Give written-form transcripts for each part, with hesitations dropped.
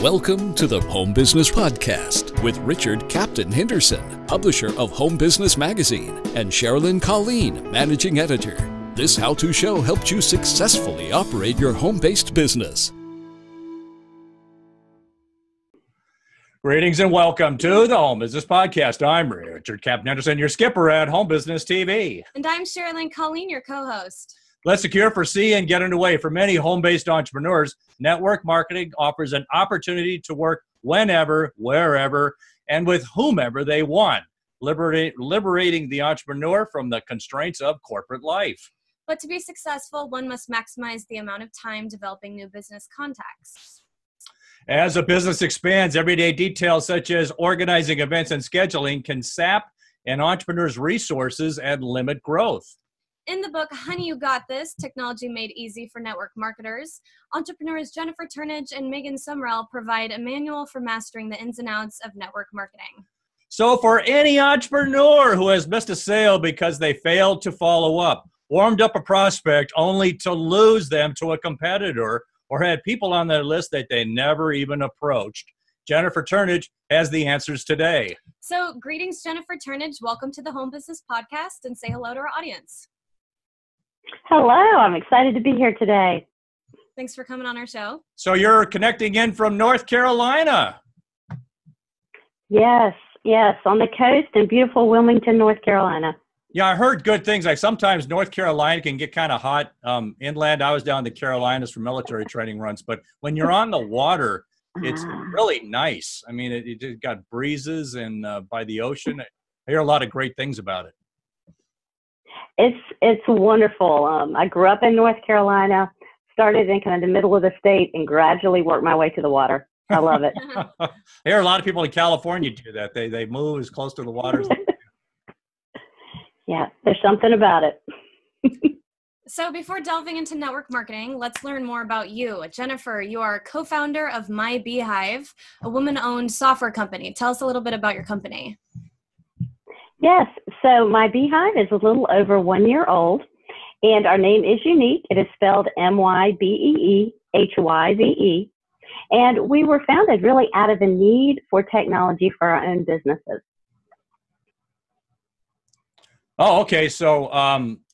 Welcome to the Home Business Podcast with Richard Captain Henderson, publisher of Home Business Magazine, and Sherilyn Colleen, managing editor. This how-to show helps you successfully operate your home-based business. Greetings and welcome to the Home Business Podcast. I'm Richard Captain Henderson, your skipper at Home Business TV. And I'm Sherilyn Colleen, your co-host. Let's secure, foresee, and get underway. For many home-based entrepreneurs, network marketing offers an opportunity to work whenever, wherever, and with whomever they want, liberating the entrepreneur from the constraints of corporate life. But to be successful, one must maximize the amount of time developing new business contacts. As a business expands, everyday details such as organizing events and scheduling can sap an entrepreneur's resources and limit growth. In the book, Honey, You Got This, Technology Made Easy for Network Marketers, entrepreneurs Jennifer Turnage and Megan Sumrell provide a manual for mastering the ins and outs of network marketing. So for any entrepreneur who has missed a sale because they failed to follow up, warmed up a prospect only to lose them to a competitor, or had people on their list that they never even approached, Jennifer Turnage has the answers today. So greetings, Jennifer Turnage. Welcome to the Home Business Podcast, and say hello to our audience. Hello, I'm excited to be here today. Thanks for coming on our show. So you're connecting in from North Carolina. Yes, on the coast in beautiful Wilmington, North Carolina. Yeah, I heard good things. Like sometimes North Carolina can get kind of hot. Inland, I was down in the Carolinas for military training runs. But when you're on the water, it's really nice. I mean, it got breezes and by the ocean. I hear a lot of great things about it. It's wonderful. I grew up in North Carolina, started in kind of the middle of the state, and gradually worked my way to the water. I love it. I hear a lot of people in California do that. They move as close to the water as they can. Yeah, there's something about it. So before delving into network marketing, let's learn more about you. Jennifer, you are co-founder of My Beehive, a woman-owned software company. Tell us a little bit about your company. Yes, so My Beehive is a little over 1 year old, and our name is unique. It is spelled MYBEEHYVE, and we were founded really out of a need for technology for our own businesses. Oh, okay. So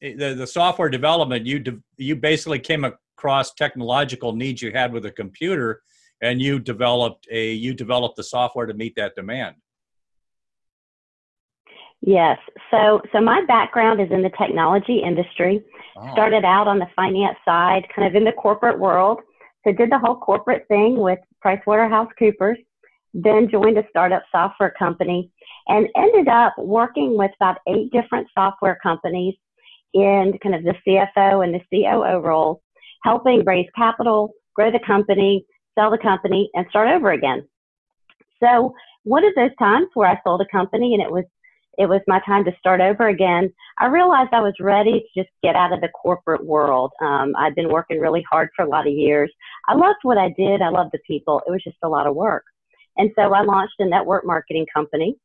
the software development, you basically came across technological needs you had with a computer, and you developed the software to meet that demand. Yes. So my background is in the technology industry. Started out on the finance side, kind of in the corporate world. So did the whole corporate thing with PricewaterhouseCoopers, then joined a startup software company, and ended up working with about 8 different software companies in kind of the CFO and the COO roles, helping raise capital, grow the company, sell the company, and start over again. So one of those times where I sold a company and it was my time to start over again, I realized I was ready to just get out of the corporate world. I'd been working really hard for a lot of years. I loved what I did. I loved the people. It was just a lot of work. And so I launched a network marketing company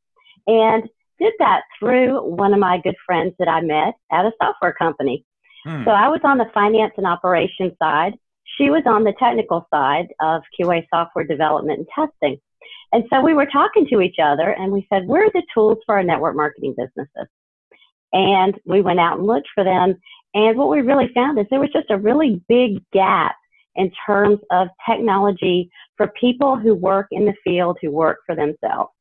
and did that through one of my good friends that I met at a software company. So I was on the finance and operations side. She was on the technical side of QA software development and testing. And so we were talking to each other and we said, where are the tools for our network marketing businesses? And we went out and looked for them. And what we really found is there was just a really big gap in terms of technology for people who work in the field, who work for themselves.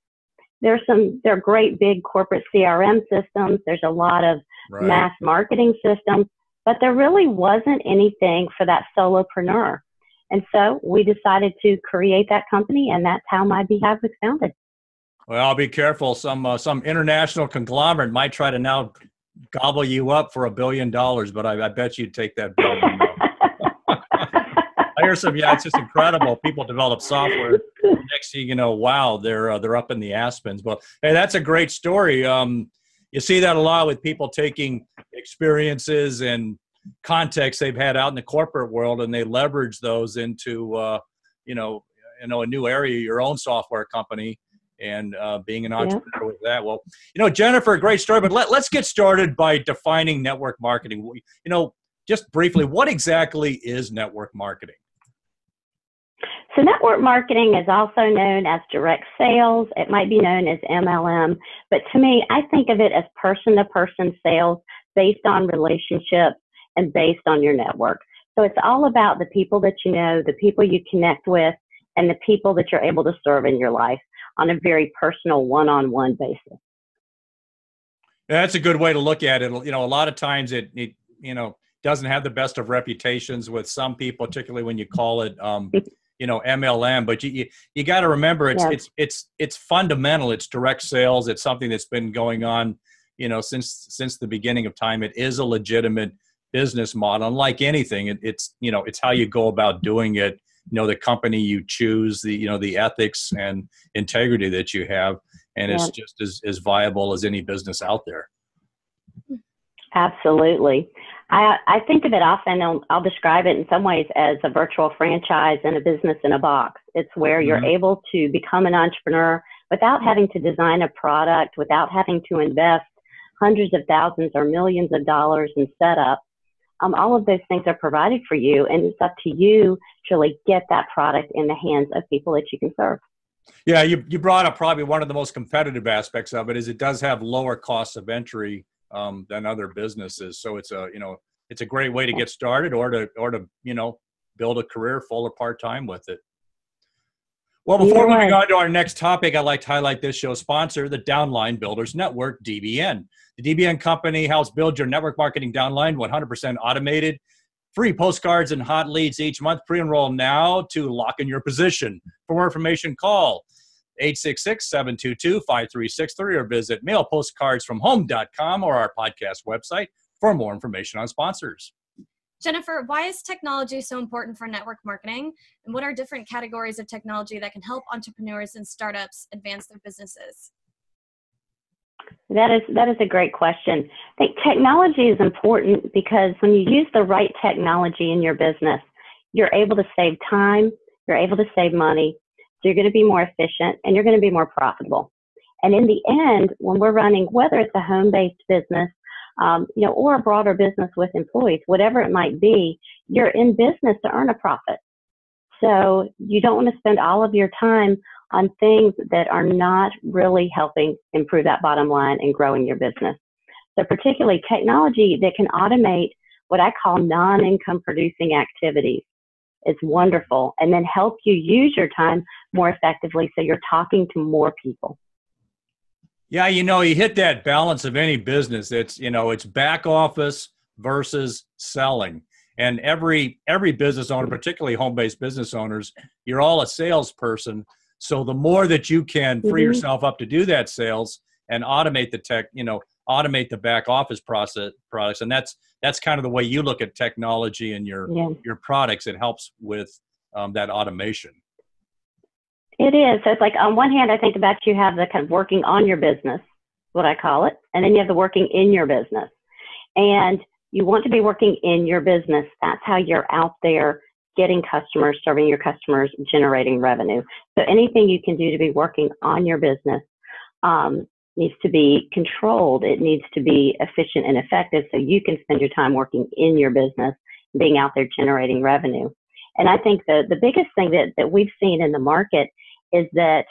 There are great big corporate CRM systems. There's a lot of mass marketing systems, but there really wasn't anything for that solopreneur. And so we decided to create that company, and that's how My Beehive was founded. Well, be careful. Some international conglomerate might try to now gobble you up for $1 billion, but I bet you'd take that $1 billion. I hear it's just incredible. People develop software. Next thing you know, wow, they're up in the aspens. But hey, that's a great story. You see that a lot with people taking experiences and context they've had out in the corporate world, and they leverage those into a new area, your own software company, and being an entrepreneur with that. Well, Jennifer, great story, but let's get started by defining network marketing. Just briefly, what exactly is network marketing? So network marketing is also known as direct sales. It might be known as MLM, but to me, I think of it as person-to-person sales based on relationships and based on your network. So it's all about the people that you know, the people you connect with, and the people that you're able to serve in your life on a very personal one-on-one basis. Yeah, that's a good way to look at it. You know, a lot of times it you know, doesn't have the best of reputations with some people, particularly when you call it you know, MLM, but you got to remember it's fundamental. It's direct sales. It's something that's been going on, you know, since the beginning of time. It is a legitimate business model. Unlike anything, it's you know, it's how you go about doing it. You know, the company you choose, the you know, the ethics and integrity that you have, and it's just as viable as any business out there. Absolutely. I think of it often, I'll describe it in some ways as a virtual franchise and a business in a box. It's where you're able to become an entrepreneur without having to design a product, without having to invest hundreds of thousands or millions of dollars in setup. All of those things are provided for you, and it's up to you to really get that product in the hands of people that you can serve. Yeah, you brought up probably one of the most competitive aspects of it is it does have lower costs of entry than other businesses. So it's a, you know, it's a great way to get started or to, you know, build a career full or part-time with it. Well, before moving on to our next topic, I'd like to highlight this show's sponsor, the Downline Builders Network, DBN. The DBN company helps build your network marketing downline, 100% automated, free postcards and hot leads each month. Pre-enroll now to lock in your position. For more information, call 866-722-5363 or visit mailpostcardsfromhome.com or our podcast website for more information on sponsors. Jennifer, why is technology so important for network marketing? And what are different categories of technology that can help entrepreneurs and startups advance their businesses? That is a great question. I think technology is important because when you use the right technology in your business, you're able to save time, you're able to save money, so you're going to be more efficient and you're going to be more profitable. And in the end, when we're running, whether it's a home-based business, you know, or a broader business with employees, whatever it might be, you're in business to earn a profit. So you don't want to spend all of your time on things that are not really helping improve that bottom line and growing your business. So particularly technology that can automate what I call non-income producing activities is wonderful, and then help you use your time more effectively so you're talking to more people. Yeah, you know, you hit that balance of any business. It's, you know, it's back office versus selling. And every business owner, particularly home-based business owners, you're all a salesperson. So the more that you can free yourself up to do that sales and automate the tech, you know, automate the back office products. And that's kind of the way you look at technology and your products. It helps with that automation. It is. So it's like on one hand, I think about you have the kind of working on your business, what I call it, and then you have the working in your business. And you want to be working in your business. That's how you're out there getting customers, serving your customers, generating revenue. So anything you can do to be working on your business needs to be controlled. It needs to be efficient and effective so you can spend your time working in your business, being out there generating revenue. And I think the biggest thing that we've seen in the market is that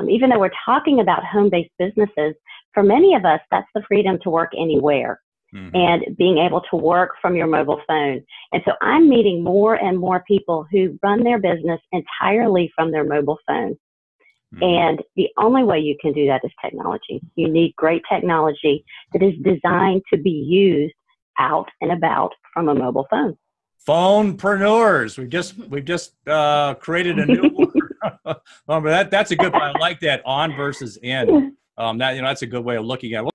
even though we're talking about home-based businesses, for many of us, that's the freedom to work anywhere. And being able to work from your mobile phone. And so I'm meeting more and more people who run their business entirely from their mobile phone. And the only way you can do that is technology. You need great technology that is designed to be used out and about from a mobile phone. Phonepreneurs. We've just created a new word. That's a good one. I like that, on versus in. That's a good way of looking at it.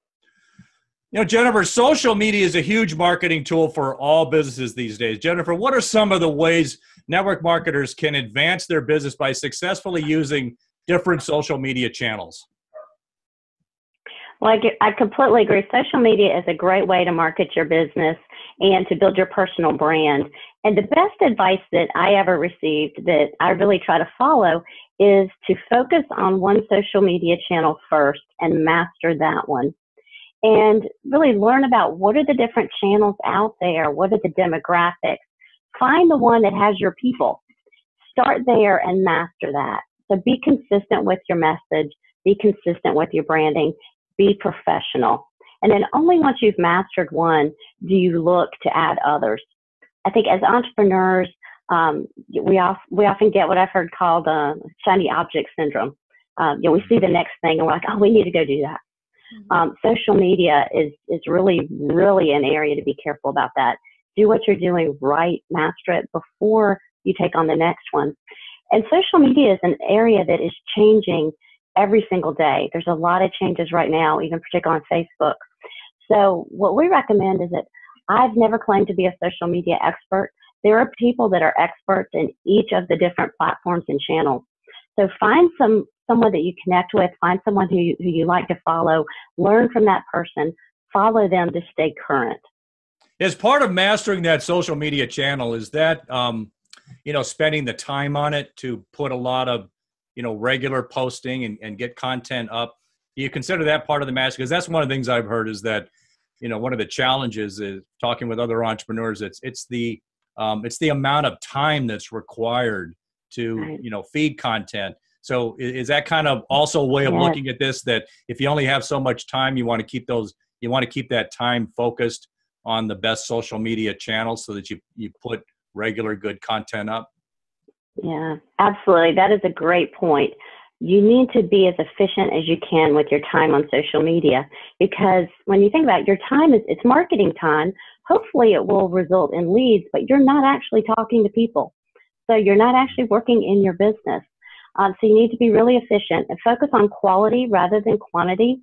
You know, Jennifer, social media is a huge marketing tool for all businesses these days. Jennifer, what are some of the ways network marketers can advance their business by successfully using different social media channels? Well, I completely agree. Social media is a great way to market your business and to build your personal brand. And the best advice that I ever received that I really try to follow is to focus on one social media channel first and master that one. And really learn about what are the different channels out there, what are the demographics. Find the one that has your people. start there and master that. So be consistent with your message, be consistent with your branding, be professional. And then only once you've mastered one do you look to add others. I think as entrepreneurs, we often get what I've heard called shiny object syndrome. We see the next thing and we're like, oh, we need to go do that. Social media is really, really an area to be careful about that. Do what you're doing right, master it before you take on the next one. And social media is an area that is changing every single day. There's a lot of changes right now, even particularly on Facebook. So what we recommend is that I've never claimed to be a social media expert. There are people that are experts in each of the different platforms and channels. So find someone that you connect with, find someone who you like to follow, learn from that person, follow them to stay current. As part of mastering that social media channel, is that, spending the time on it to put a lot of, regular posting and get content up? Do you consider that part of the master? Because that's one of the things I've heard is that, one of the challenges is talking with other entrepreneurs. It's the amount of time that's required to, Right. feed content. So is that kind of also a way of looking at this, that if you only have so much time, you want to keep that time focused on the best social media channels so that you put regular good content up? Yeah, absolutely. That is a great point. You need to be as efficient as you can with your time on social media, because when you think about it, your time it's marketing time. Hopefully it will result in leads, but you're not actually talking to people. So you're not actually working in your business. So you need to be really efficient and focus on quality rather than quantity.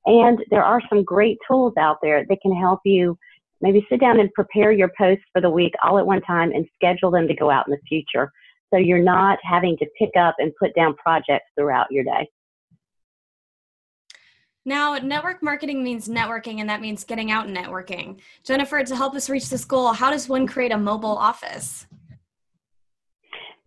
And there are some great tools out there that can help you maybe sit down and prepare your posts for the week all at one time and schedule them to go out in the future. So you're not having to pick up and put down projects throughout your day. Now, network marketing means networking, and that means getting out and networking. Jennifer, to help us reach this goal, how does one create a mobile office?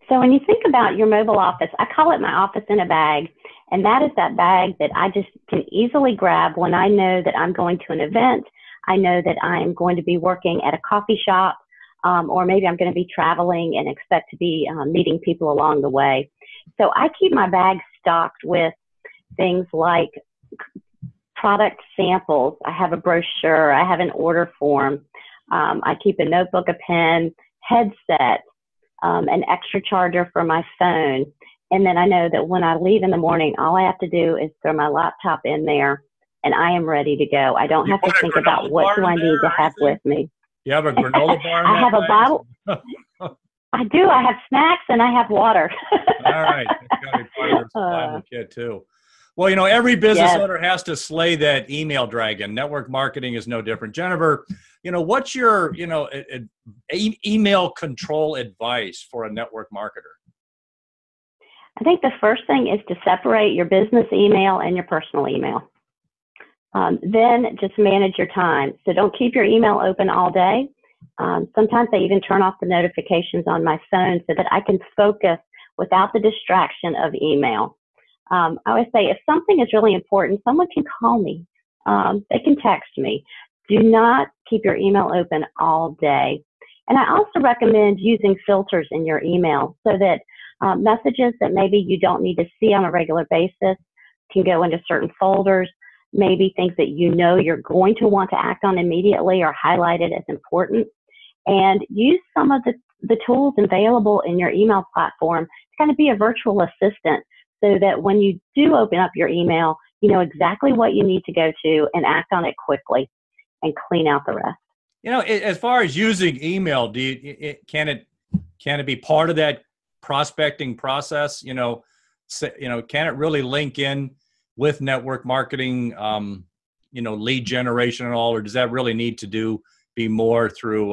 So when you think about your mobile office, I call it my office in a bag. And that is that bag that I just can easily grab when I know that I'm going to an event. I know that I'm going to be working at a coffee shop, or maybe I'm going to be traveling and expect to be meeting people along the way. So I keep my bag stocked with things like product samples. I have a brochure. I have an order form. I keep a notebook, a pen, headset, an extra charger for my phone. And then I know that when I leave in the morning, all I have to do is throw my laptop in there and I am ready to go. I don't have to think about what do I need to have with me. You have a granola bar in I have a bottle. I do. I have snacks and I have water. All right. That's got to be part of the survival kit too. Well, every business owner has to slay that email dragon. Network marketing is no different. Jennifer, what's your, email control advice for a network marketer? I think the first thing is to separate your business email and your personal email. Then just manage your time. So don't keep your email open all day. Sometimes I even turn off the notifications on my phone so that I can focus without the distraction of email. I always say if something is really important, someone can call me. They can text me. Do not keep your email open all day. And I also recommend using filters in your email so that messages that maybe you don't need to see on a regular basis can go into certain folders. Maybe things that you're going to want to act on immediately are highlighted as important. And use some of the tools available in your email platform to kind of be a virtual assistant so that when you do open up your email, you know exactly what you need to go to and act on it quickly and clean out the rest. As far as using email, can it be part of that prospecting process? Can it really link in with network marketing, lead generation and all, or does that really need to be more through,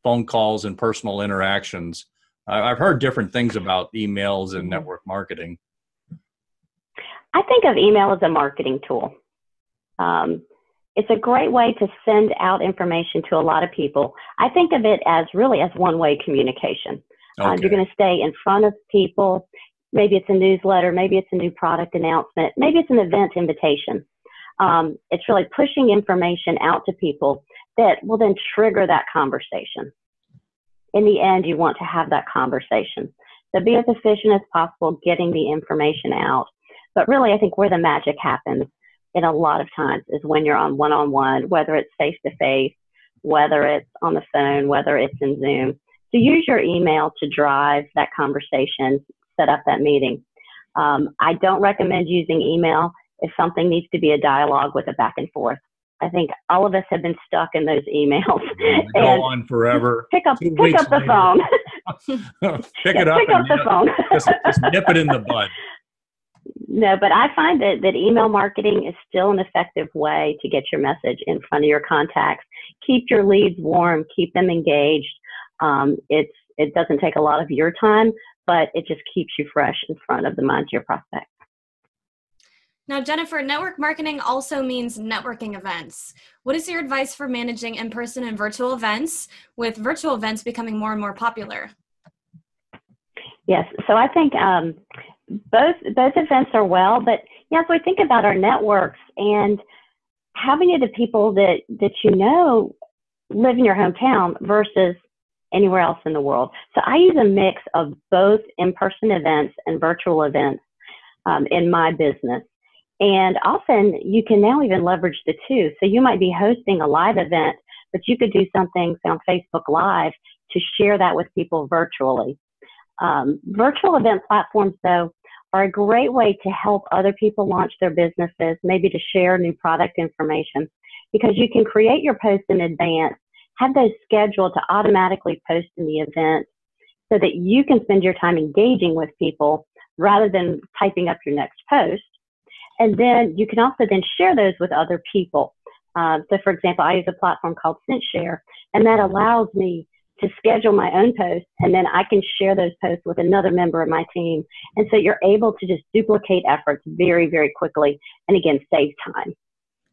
phone calls and personal interactions? I've heard different things about emails and network marketing. I think of email as a marketing tool. It's a great way to send out information to a lot of people. I think of it as really as one-way communication. Okay. You're going to stay in front of people. Maybe it's a newsletter. Maybe it's a new product announcement. Maybe it's an event invitation. It's really pushing information out to people that will then trigger that conversation. in the end, you want to have that conversation. So be as efficient as possible getting the information out. But really, I think where the magic happens in a lot of times is when you're on one-on-one, whether it's face-to-face, whether it's on the phone, whether it's in Zoom. So use your email to drive that conversation, set up that meeting. I don't recommend using email if something needs to be a dialogue with a back and forth. I think all of us have been stuck in those emails. Go on forever. Pick up the phone. Pick it up. Pick up the phone. just nip it in the bud. No, but I find that email marketing is still an effective way to get your message in front of your contacts. Keep your leads warm. Keep them engaged. It doesn't take a lot of your time, but it just keeps you fresh in front of the minds of your prospects. Now, Jennifer, network marketing also means networking events. What is your advice for managing in-person and virtual events, with virtual events becoming more and more popular? Yes, so I think both events are well, but as we think about our networks and having it to people that you know live in your hometown versus anywhere else in the world. So I use a mix of both in-person events and virtual events in my business. And often you can now even leverage the two. So you might be hosting a live event, but you could do something on Facebook Live to share that with people virtually. Virtual event platforms, though, are a great way to help other people launch their businesses, maybe to share new product information, because you can create your posts in advance, have those scheduled to automatically post in the event so that you can spend your time engaging with people rather than typing up your next post. And then you can also then share those with other people. So for example, I use a platform called SenseShare, and that allows me to schedule my own posts, and then I can share those posts with another member of my team. And so you're able to just duplicate efforts very, very quickly, and again, save time.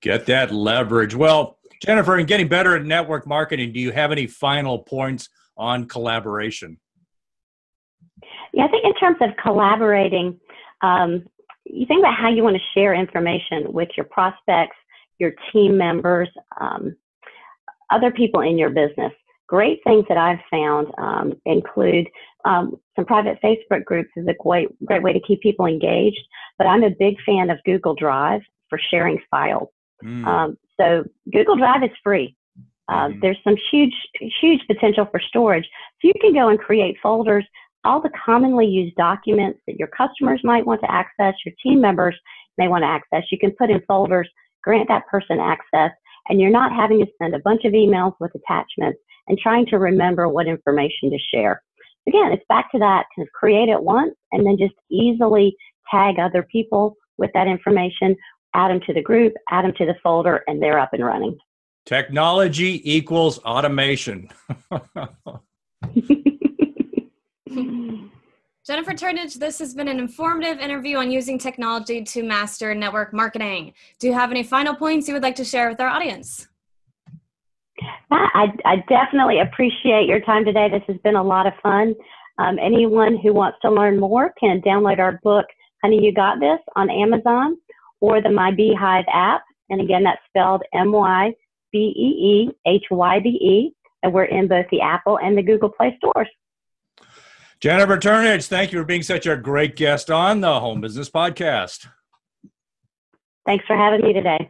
Get that leverage. Well, Jennifer, in getting better at network marketing, do you have any final points on collaboration? Yeah, I think in terms of collaborating, you think about how you want to share information with your prospects, your team members, other people in your business. Great things that I've found include some private Facebook groups is a great way to keep people engaged, but I'm a big fan of Google Drive for sharing files. So Google Drive is free. There's some huge potential for storage. So you can go and create folders, all the commonly used documents that your customers might want to access, your team members may want to access. You can put in folders, grant that person access, and you're not having to send a bunch of emails with attachments and trying to remember what information to share. Again, it's back to that, kind of create it once and then just easily tag other people with that information, add them to the group, add them to the folder, and they're up and running. Technology equals automation. Jennifer Turnage, this has been an informative interview on using technology to master network marketing. Do you have any final points you would like to share with our audience? I definitely appreciate your time today. This has been a lot of fun. Anyone who wants to learn more can download our book, Honey, You Got This, on Amazon, or the My Beehive app. And again, that's spelled MyBeehybe, and we're in both the Apple and the Google Play stores. Jennifer Turnage, thank you for being such a great guest on the Home Business Podcast. Thanks for having me today.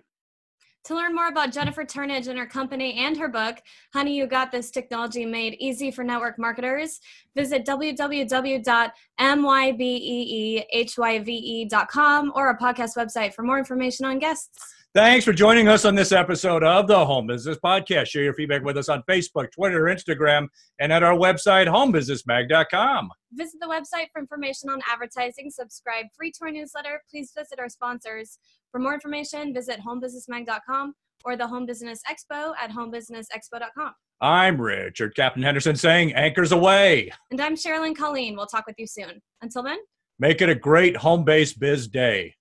To learn more about Jennifer Turnage and her company and her book, Honey, You Got This, Technology Made Easy for Network Marketers, visit www.mybeehyve.com or our podcast website for more information on guests. Thanks for joining us on this episode of the Home Business Podcast. Share your feedback with us on Facebook, Twitter, Instagram, and at our website, homebusinessmag.com. Visit the website for information on advertising. Subscribe free to our newsletter. Please visit our sponsors. For more information, visit homebusinessmag.com or the Home Business Expo at homebusinessexpo.com. I'm Richard Captain Henderson saying anchors away. And I'm Sherilyn Colleen. We'll talk with you soon. Until then, make it a great home-based biz day.